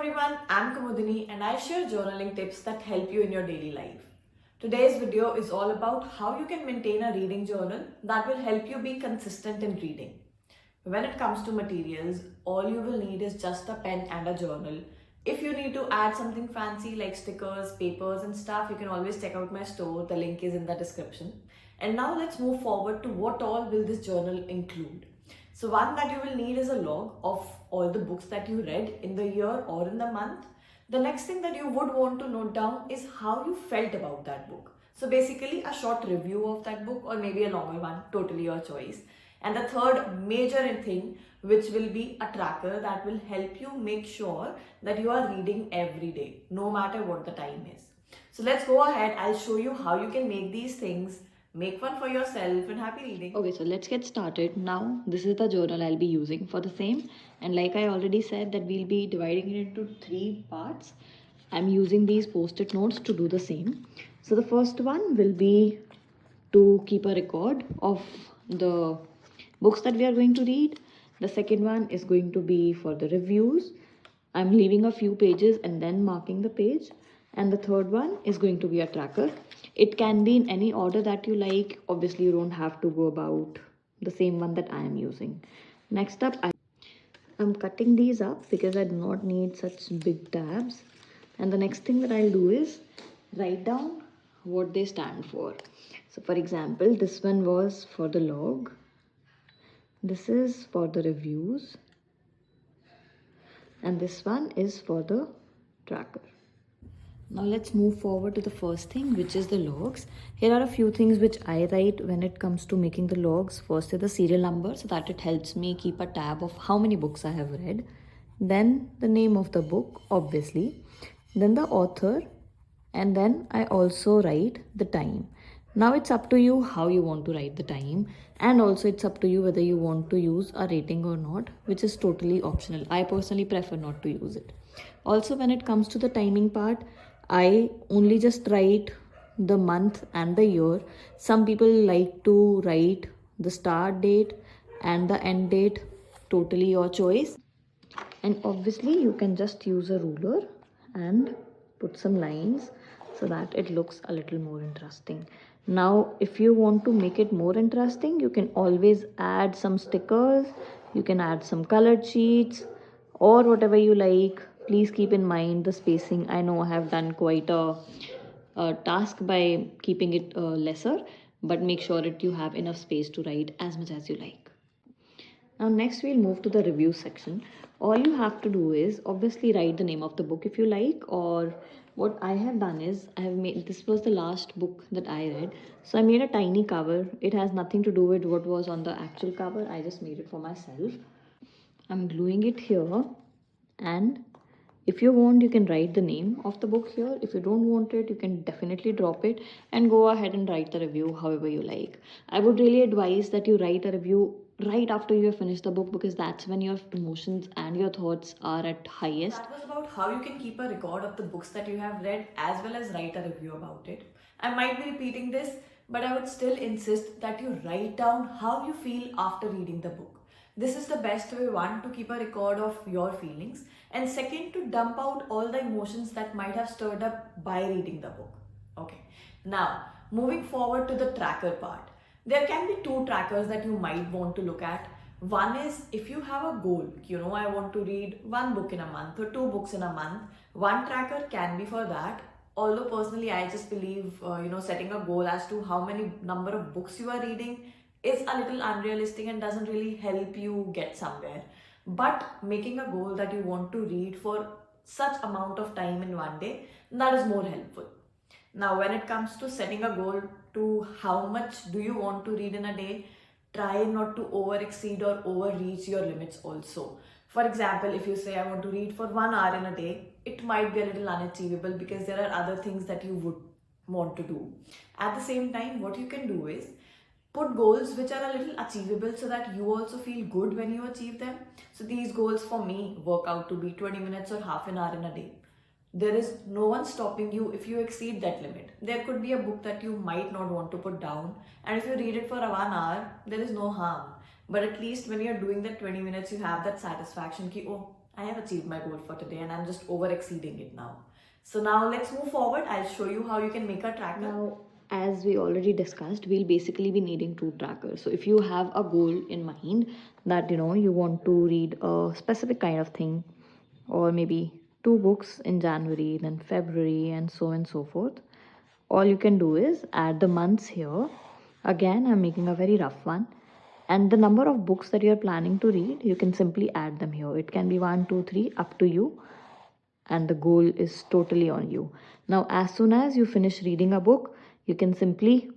everyone, I'm Kumudini and I share journaling tips that help you in your daily life. Today's video is all about how you can maintain a reading journal that will help you be consistent in reading. When it comes to materials, all you will need is just a pen and a journal. If you need to add something fancy like stickers, papers and stuff, you can always check out my store. The link is in the description. And now let's move forward to what all will this journal include. So one that you will need is a log of all the books that you read in the year or in the month. The next thing that you would want to note down is how you felt about that book. So basically a short review of that book or maybe a longer one, totally your choice. And the third major thing, which will be a tracker that will help you make sure that you are reading every day, no matter what the time is. So let's go ahead. I'll show you how you can make these things. Make one for yourself and happy reading. Okay, so let's get started. Now, this is the journal I'll be using for the same. And like I already said that we'll be dividing it into 3 parts. I'm using these post-it notes to do the same. So the first one will be to keep a record of the books that we are going to read. The second one is going to be for the reviews. I'm leaving a few pages and then marking the page. And the third one is going to be a tracker. It can be in any order that you like. Obviously, you don't have to go about the same one that I am using. Next up, I'm cutting these up because I do not need such big tabs. And the next thing that I'll do is write down what they stand for. So for example, this one was for the log. This is for the reviews. And this one is for the tracker. Now let's move forward to the first thing, which is the logs. Here are a few things which I write when it comes to making the logs. First is the serial number, so that it helps me keep a tab of how many books I have read. Then the name of the book, obviously. Then the author. And then I also write the time. Now it's up to you how you want to write the time. And also it's up to you whether you want to use a rating or not, which is totally optional. I personally prefer not to use it. Also, when it comes to the timing part, I only just write the month and the year. Some people like to write the start date and the end date, totally your choice. And obviously you can just use a ruler and put some lines so that it looks a little more interesting. Now, if you want to make it more interesting, you can always add some stickers, you can add some colored sheets or whatever you like. Please keep in mind the spacing. I know I have done quite a task by keeping it lesser, but make sure that you have enough space to write as much as you like. Now next we'll move to the review section. All you have to do is obviously write the name of the book if you like, or what I have done is I have made, this was the last book that I read, so I made a tiny cover. It has nothing to do with what was on the actual cover. I just made it for myself. I'm gluing it here, and if you want, you can write the name of the book here. If you don't want it, you can definitely drop it and go ahead and write the review however you like. I would really advise that you write a review right after you have finished the book, because that's when your emotions and your thoughts are at highest. That was about how you can keep a record of the books that you have read as well as write a review about it. I might be repeating this, but I would still insist that you write down how you feel after reading the book. This is the best way, one, to keep a record of your feelings, and second, to dump out all the emotions that might have stirred up by reading the book. Okay, now moving forward to the tracker part. There can be 2 trackers that you might want to look at. One is if you have a goal, I want to read 1 book in a month or 2 books in a month. One tracker can be for that. Although personally, I just believe, setting a goal as to how many number of books you are reading is a little unrealistic and doesn't really help you get somewhere. But making a goal that you want to read for such amount of time in one day, that is more helpful. Now, when it comes to setting a goal to how much do you want to read in a day, try not to over exceed or overreach your limits also. For example, if you say I want to read for 1 hour in a day, it might be a little unachievable because there are other things that you would want to do. At the same time, what you can do is put goals which are a little achievable so that you also feel good when you achieve them. So these goals for me work out to be 20 minutes or half an hour in a day. There is no one stopping you if you exceed that limit. There could be a book that you might not want to put down, and if you read it for 1 hour, there is no harm. But at least when you're doing that 20 minutes, you have that satisfaction ki, oh, I have achieved my goal for today and I'm just over exceeding it now. So now let's move forward. I'll show you how you can make a tracker. Now, as we already discussed, we'll basically be needing two trackers. So if you have a goal in mind that you want to read a specific kind of thing, or maybe two books in January, then February, and so on and so forth, all you can do is add the months here. Again, I'm making a very rough one. And the number of books that you're planning to read, you can simply add them here. It can be 1, 2, 3, up to you, and the goal is totally on you. Now, as soon as you finish reading a book, you can simply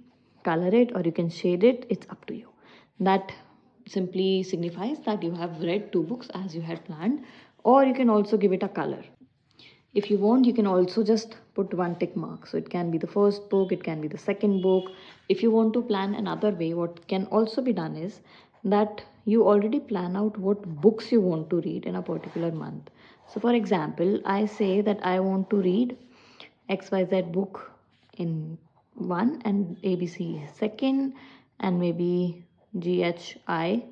color it or you can shade it. It's up to you. That simply signifies that you have read two books as you had planned, or you can also give it a color. If you want, you can also just put one tick mark. So it can be the first book, it can be the second book. If you want to plan another way, what can also be done is that you already plan out what books you want to read in a particular month. So for example, I say that I want to read XYZ book in one, and ABC second, and maybe GHI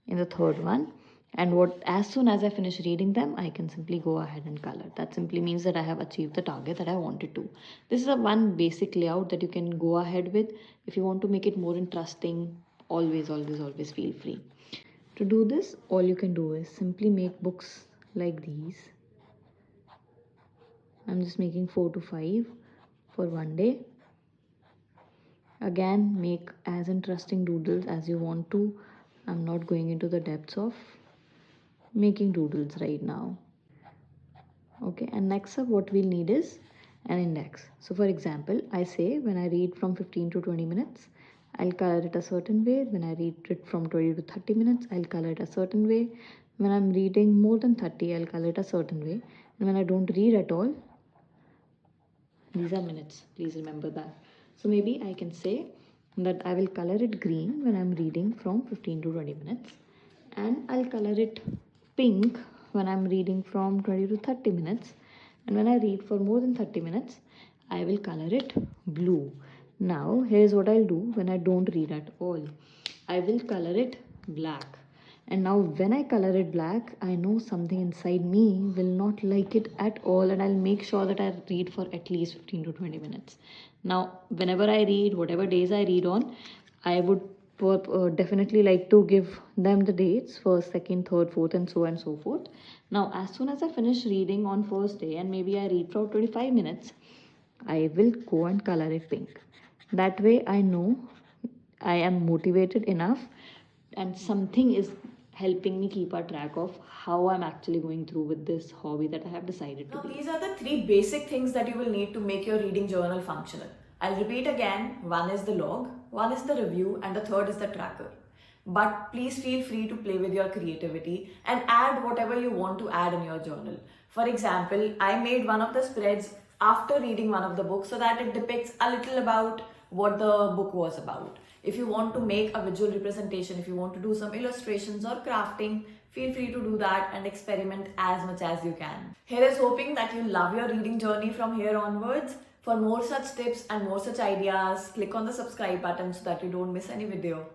in the third one. And what, as soon as I finish reading them, I can simply go ahead and color. That simply means that I have achieved the target that I wanted to. This is a one basic layout that you can go ahead with. If you want to make it more interesting, always feel free. To do this, all you can do is simply make books like these. I'm just making 4 to 5 for one day. Again, make as interesting doodles as you want to. I'm not going into the depths of making doodles right now. Okay, and next up what we'll need is an index. So for example, I say when I read from 15 to 20 minutes, I'll color it a certain way. When I read it from 20 to 30 minutes, I'll color it a certain way. When I'm reading more than 30, I'll color it a certain way. And when I don't read at all, these are minutes, please remember that. So maybe I can say that I will color it green when I'm reading from 15 to 20 minutes, and I'll color it pink when I'm reading from 20 to 30 minutes, and when I read for more than 30 minutes, I will color it blue. Now, here's what I'll do when I don't read at all. I will color it black. And now when I color it black, I know something inside me will not like it at all, and I'll make sure that I read for at least 15 to 20 minutes. Now, whenever I read, whatever days I read on, I would definitely like to give them the dates, first, second, third, fourth, and so on and so forth. Now, as soon as I finish reading on first day and maybe I read for 25 minutes, I will go and color it pink. That way I know I am motivated enough and something is helping me keep a track of how I'm actually going through with this hobby that I have decided to Now, be. these are the 3 basic things that you will need to make your reading journal functional. I'll repeat again. One is the log, one is the review, and the third is the tracker. But please feel free to play with your creativity and add whatever you want to add in your journal. For example, I made one of the spreads after reading one of the books so that it depicts a little about what the book was about. If you want to make a visual representation, if you want to do some illustrations or crafting, feel free to do that and experiment as much as you can. Here is hoping that you love your reading journey from here onwards. For more such tips and more such ideas, click on the subscribe button so that you don't miss any video.